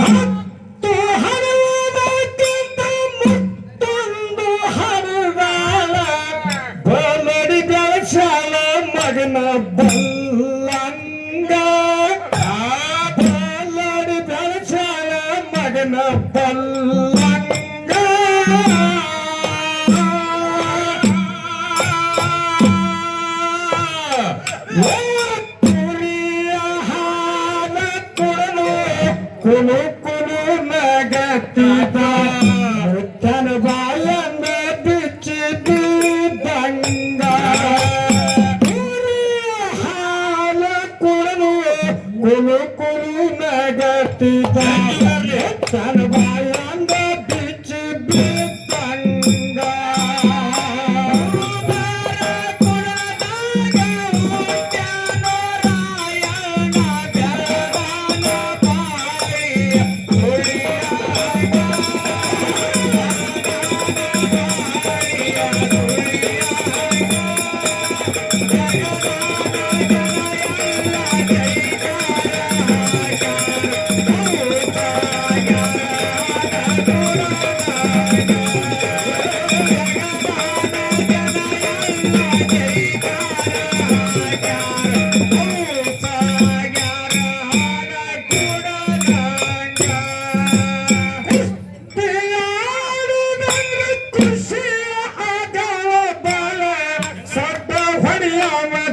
ಹತ್ತು ಹರಿಯುವುದಕ್ಕಿಂತ ಮುತ್ತೊಂದು ಹರಿದಾಳ ಬಲಡಿ ಬೆಳಸಾಳ ಮಗನ ಬಲ್ಲಂಗ ಬಲಡಿ ಬೆಳಸಾಳ ಮಗನ ಬಲ್ಲಂಗ ಕುಲು ಕುಲು ನಗತ್ತಿದ ಮುತ್ತನ ಬಾಯನ್ನ ಬಿಚ್ಚಿದ್ದಂಗ ಹಾಲ ಕುಳಲು ಕುಲು ಕುಲು ನಗತ್ತಿದ ಮುತ್ತನ ಬಾಯನ್ನ ಬಿಚ್ಚಿದ್ದಂಗ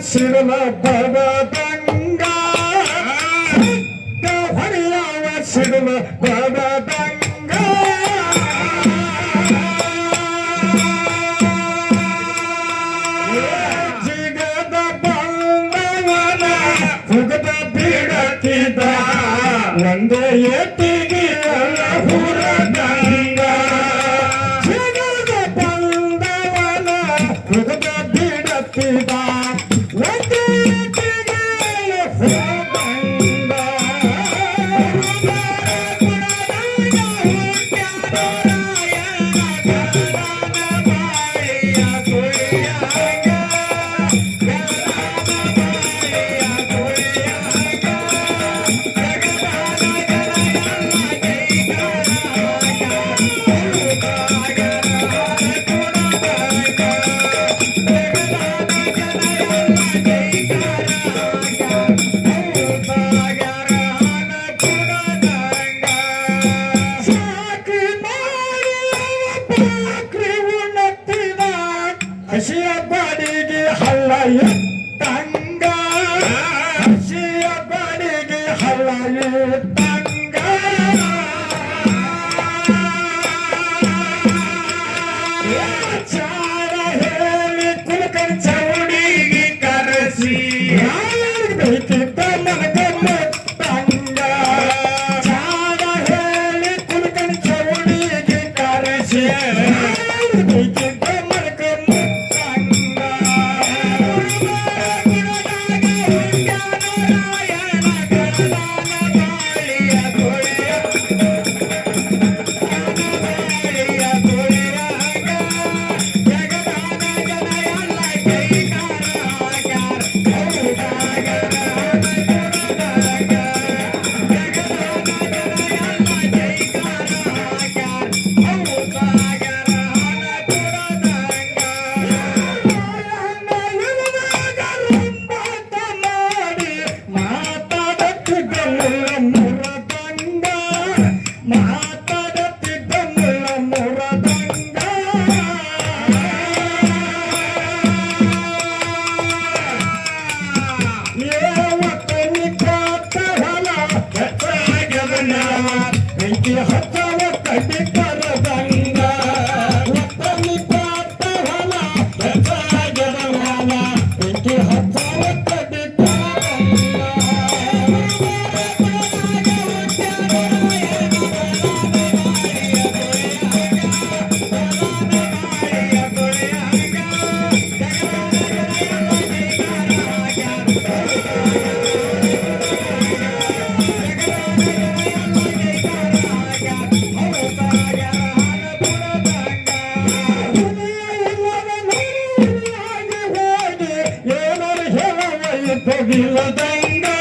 ಸಿಡಲ ಬಡದಂಗ ಹೊಡೆಯವ ಸಿಡಲ ಬಡದಂಗ ಜಿಗದ ಬಂದವನ ಹುಗದ ಬಿಡತಿದ ಒಂದೇ ಏಟಿಗೆ ಹುರದಂಗ ಜಿಗದ ಬಂದವನ ಹುಗದ ಬಿಡತಿದ ಹಸಿಯ ಬಾಡಿಗೆ ಹಳ್ಳ ಎತ್ತಂಗ ಹಸಿಯ ಬಾಡಿಗೆ ಹಳ್ಳ ಎತ್ತಂಗ ಚಾರ ಹೇಳಿ ಕುಲಕರ್ ಚೌಡಿಗೆ ಕರೆಸಿ ಬೇಕಿದ್ದ ನನಗೆ ಮುತ್ತಂಗ ಚಾರ ಹೇಳಿ ಕುಲಕರ್ ಚೌಡಿಗೆ ಕರೆಸಿ ಬೇಕಿದ್ದ Gila danga,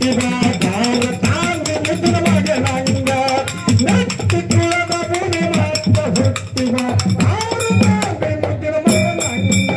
ಹುಟ್ಟಿವ ಭಾರತಾಂಬೆ ಮುದ್ದಿನ ಮಗನಂಗ ನೆಟ್ಟಿ ಕುಳದ ಭೂಮಿ ಮತ್ತ ಹುಟ್ಟಿವ ಭಾರತಾಂಬೆ ಮುದ್ದಿನ ಮಗನಂಗ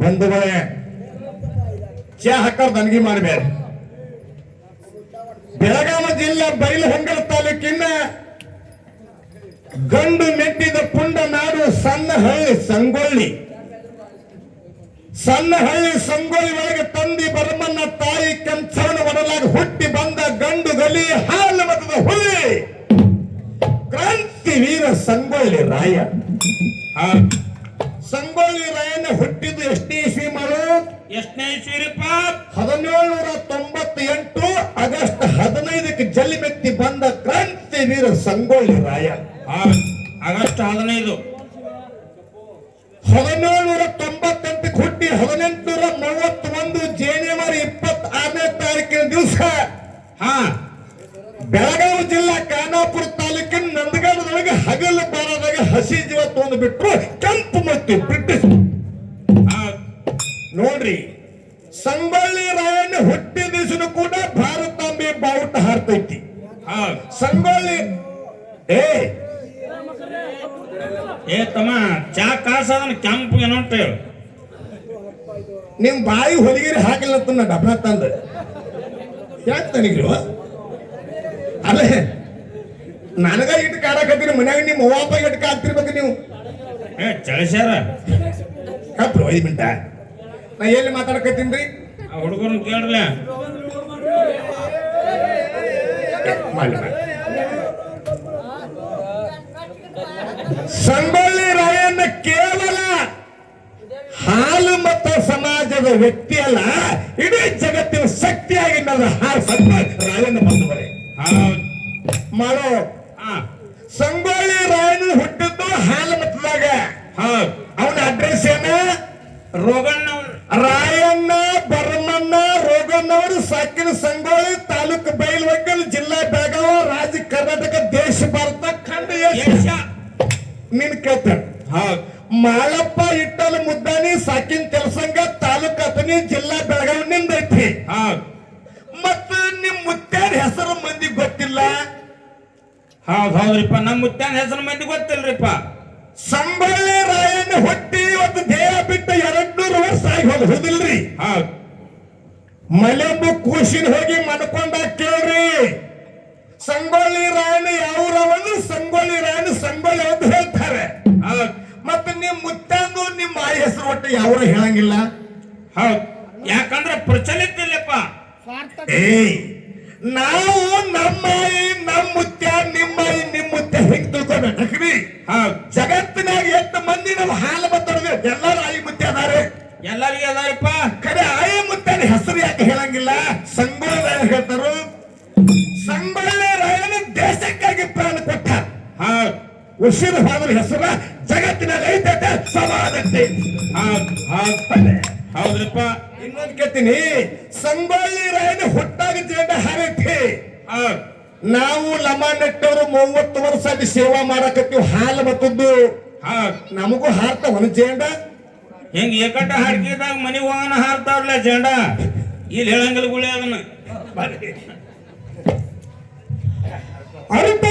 ಬಂಧುಗಳೇ, ಚಾ ಹಾಕೋರ್ ದನ್ಗಿ ಮಾಡಬೇಡ. ಬೆಳಗಾವಿ ಜಿಲ್ಲೆ ಬೈಲಹೊಂಗಲ ತಾಲೂಕಿನ ಗಂಡು ಮೆಟ್ಟಿದ ಪುಂಡ ನಾಡು ಸಣ್ಣಹಳ್ಳಿ ಸಂಗೊಳ್ಳಿ. ಸಣ್ಣಹಳ್ಳಿ ಸಂಗೊಳ್ಳಿ ಒಳಗೆ ತಂದಿ ಬರಮನ್ನ ತಾಯಿ ಕಂಚವನ ಒಡಲಾಗ ಹುಟ್ಟಿ ಬಂದ ಗಂಡು ಗಲಿ ಹಾಲು ಮತದ ಹುಲಿ ಕ್ರಾಂತಿ ವೀರ ಸಂಗೊಳ್ಳಿ ರಾಯ. ಸಂಗೊಳ್ಳಿ ರಾಯನ ಹುಟ್ಟಿದ್ದು ಎಷ್ಟನೇ ಇಸ್ವಿ ಮಾಡು? ಎಷ್ಟನೇ ಇಸ್ವಿರಿಪ್ಪ? 1798 ಆಗಸ್ಟ್ 15ಕ್ಕೆ ಜಲ್ಲಿಮೆತ್ತಿ ಬಂದ ಕ್ರಾಂತಿ ವೀರ ಸಂಗೊಳ್ಳಿ ರಾಯ. ಆಗಸ್ಟ್ 15. 1798ಕ್ಕೆ ಹುಟ್ಟಿ 1831 ಜನವರಿ 26ನೇ ತಾರೀಕಿನ ದಿವಸ ಬೆಳಗಾವಿ ಜಿಲ್ಲಾ ಖಾನಾಪುರ ತಾಲೂಕಿನ ನಂದಗಡದೊಳಗೆ ಹಗಲು ಬಾರದಾಗ ಹಸಿ ಜೀವ ತಗೊಂಡು ಬಿಟ್ರು ಕೆಂಪು ಮತ್ತು ಬ್ರಿಟಿಷ್. ನೋಡ್ರಿ, ಸಂಗೊಳ್ಳಿ ರಾಯಣ್ಣ ಹುಟ್ಟಿದ ದಿವಸನು ಕೂಡ ಭಾರತಾಂಬೆ ಬಾವುಟ ಹಾರ್ತೈತಿ. ಸಂಗೊಳ್ಳಿ ಏ ತಮ್ಮ, ಚಾ ಕಾಸದನ್ನ ಕೆಂಪು ಏನೋ ನಿಮ್ ಬಾಯಿ ಹೊಲಿಗಿರಿ ಹಾಕಿಲ್ಲ ಡಬ್ನ ತಂದ ಯಾಕೆ ತನಗಿರುವ ಅಲ್ಲೇ ನನಗ ಇಟ್ಟು ಕಾಡಕತ್ತೀರಿ. ಮನ್ಯಾಗ ನಿಮ್ಮ ಅವ್ವಾಪ ಇಟ್ಟು ಕಾಡ್ತಿರ್ಬೇಕು ನೀವು. ಚಳಿಸ್ಯಾರ ಕಪ್ರು 5 ಮಿನಿಟ ನಾ ಎಲ್ಲಿ ಮಾತಾಡಕತ್ತೀನ್ರಿ? ಆ ಹುಡುಗರನ್ನ ಕೇಳ್ರಲ್ಲ. ಸಂಗೊಳ್ಳಿ ರಾಯಣ್ಣ ಕೇವಲ ಹಾಲು ಮತ ಸಮಾಜದ ವ್ಯಕ್ತಿ ಅಲ್ಲ, ಇಡೀ ಜಗತ್ತಿನ ಶಕ್ತಿಯಾಗಿ ರಾಯಣ್ಣ ಬಂದವರೇ ಮಾಡೋ. ಸಂಗೊಳ್ಳಿ ರಾಯಣ್ಣ ಹುಟ್ಟಿದ್ದು ಹಾಲು ಮತದಾಗ. ಅವನ ಅಡ್ರೆಸ್ ಏನ? ರಾಯಣ್ಣ ಬರಮಣ್ಣ ರೋಗಣ್ಣವರು ಸಾಕಿನ ಸಂಗೊಳ್ಳಿ ತಾಲೂಕು ಬೈಲಹೊಂಗಲ ಜಿಲ್ಲಾ ಬೆಳಗಾವಿ ರಾಜ್ಯ ಕರ್ನಾಟಕ ದೇಶ ಭಾರತ ಖಂಡ ನಿನ್ ಕೇಳ್ತಾನೆ. ಮಾಳಪ್ಪ ಇಟ್ಟಲು ಮುದ್ದಾನಿ ಸಾಕಿನ ಕೆಲಸಂಗ ತಾಲೂಕು ಅತನಿ ಜಿಲ್ಲಾ ಬೆಳಗಾವಿ ನಿಂದೈತಿ. ಮತ್ತು ನಿಮ್ ಮುತ್ಯಾರ ಹೆಸರು ಮಂದಿ ಗೊತ್ತಿಲ್ಲ. ಹೌದ್ರಿಪ್ಪ, ನಮ್ಮ ಮುತ್ಯಾನ ಹೆಸರು ಮಂದಿ ಗೊತ್ತಿಲ್ರಿಪ್ಪ. ಸಂಗೊಳ್ಳಿ ರಾಯಣ್ಣ ಹುಟ್ಟಿ ಇವತ್ತು ದೇಹ ಬಿಟ್ಟು 200 ವರ್ಷ ಆಗಿ ಹೋದಿಲ್ರಿ. ಮಲೆಂಬು ಕೂಸಿನ ಹೋಗಿ ಮನ್ಕೊಂಡ ಕೇಳ್ರಿ. ಸಂಗೊಳ್ಳಿ ರಾಯಣ್ಣ ಯಾವ್ರವಂದ್ರೆ ಸಂಗೊಳ್ಳಿ ರಾಯಣ್ಣ ಸಂಗೊಳ್ಳಿ ಅಂತ ಹೇಳ್ತಾರೆ. ಮತ್ತೆ ನಿಮ್ ಮುತ್ತಂದು ನಿಮ್ಮ ಆಯಿ ಹೆಸರು ಒಟ್ಟು ಯಾವ ಹೇಳಂಗಿಲ್ಲ. ಯಾಕಂದ್ರೆ ಪ್ರಚಲಿತ ಇಲ್ಲಪ್ಪ. ನಾವು ನಮ್ಮ ಆಯಿ ನಮ್ಮ ಮುತ್ಯ ನಿಮ್ಮ ಆಯಿ ನಿಮ್ಮ ಮುತ್ಯ ಹೆಂಗ್ ತಿಳ್ಕೊಬೇಕ್ರಿ? ಜಗತ್ತಿನಾಗ 8 ಮಂದಿ ನಮ್ಮ ಹಾಲು ಬತ್ತೊಡಗ ಎಲ್ಲಾರು ಆಯಿ ಮುತ್ಯ ಅದಾರೆ. ಎಲ್ಲರಿಗೂ ಅದಾರಪ್ಪ. ಖರೆ ಆಯಿ ಮುತ್ಯನ ಹೆಸರು ಯಾಕೆ ಹೇಳಂಗಿಲ್ಲ? ಸಂಗೊಳ್ಳಿ ರಾಯ ಹೇಳ್ತಾರು. ಸಂಗೊಳ್ಳಿ ರಾಯನ ದೇಶಕ್ಕಾಗಿ ಪ್ರಾಣ ಕೊಟ್ಟ. ಉಸಿರು ಹೋದ್ರ ಹೆಸರ ಜಗತ್ತಿನಲ್ಲಿ ಐತೆ ಸಮಾನತೆ. ಹೌದ್ರಪ್ಪ. ಇನ್ನೊಂದು ಕೇಳ್ತೀನಿ, ಸಂಗೊಳ್ಳಿ ರಾಯನ ಹುಟ್ಟಾಗ ಜೇಂಡ ಹಾರೈತಿ. ನಾವು ಲಮಾನಟ್ಟವರು 30 ವರ್ಷ ಅಲ್ಲಿ ಸೇವಾ ಮಾಡಕತ್ತೀವಿ. ಹಾಲು ಮತ್ತದ್ದು ನಮಗೂ ಹಾರ್ತ ಒಂದು ಜೇಂಡ. ಹಿಂಗ ಏಕಟ್ಟ ಹಾಡ್ಕಿದಾಗ ಮನಿ ಹೋಗನ ಹಾರ್ತಾವ್ರಲ್ಲ ಜೇಂಡ. ಇಲ್ಲಿ ಹೇಳಂಗಿಲ್ಲ ಗುಳಿ ಅದನ್ನ. ಅರ್ಥ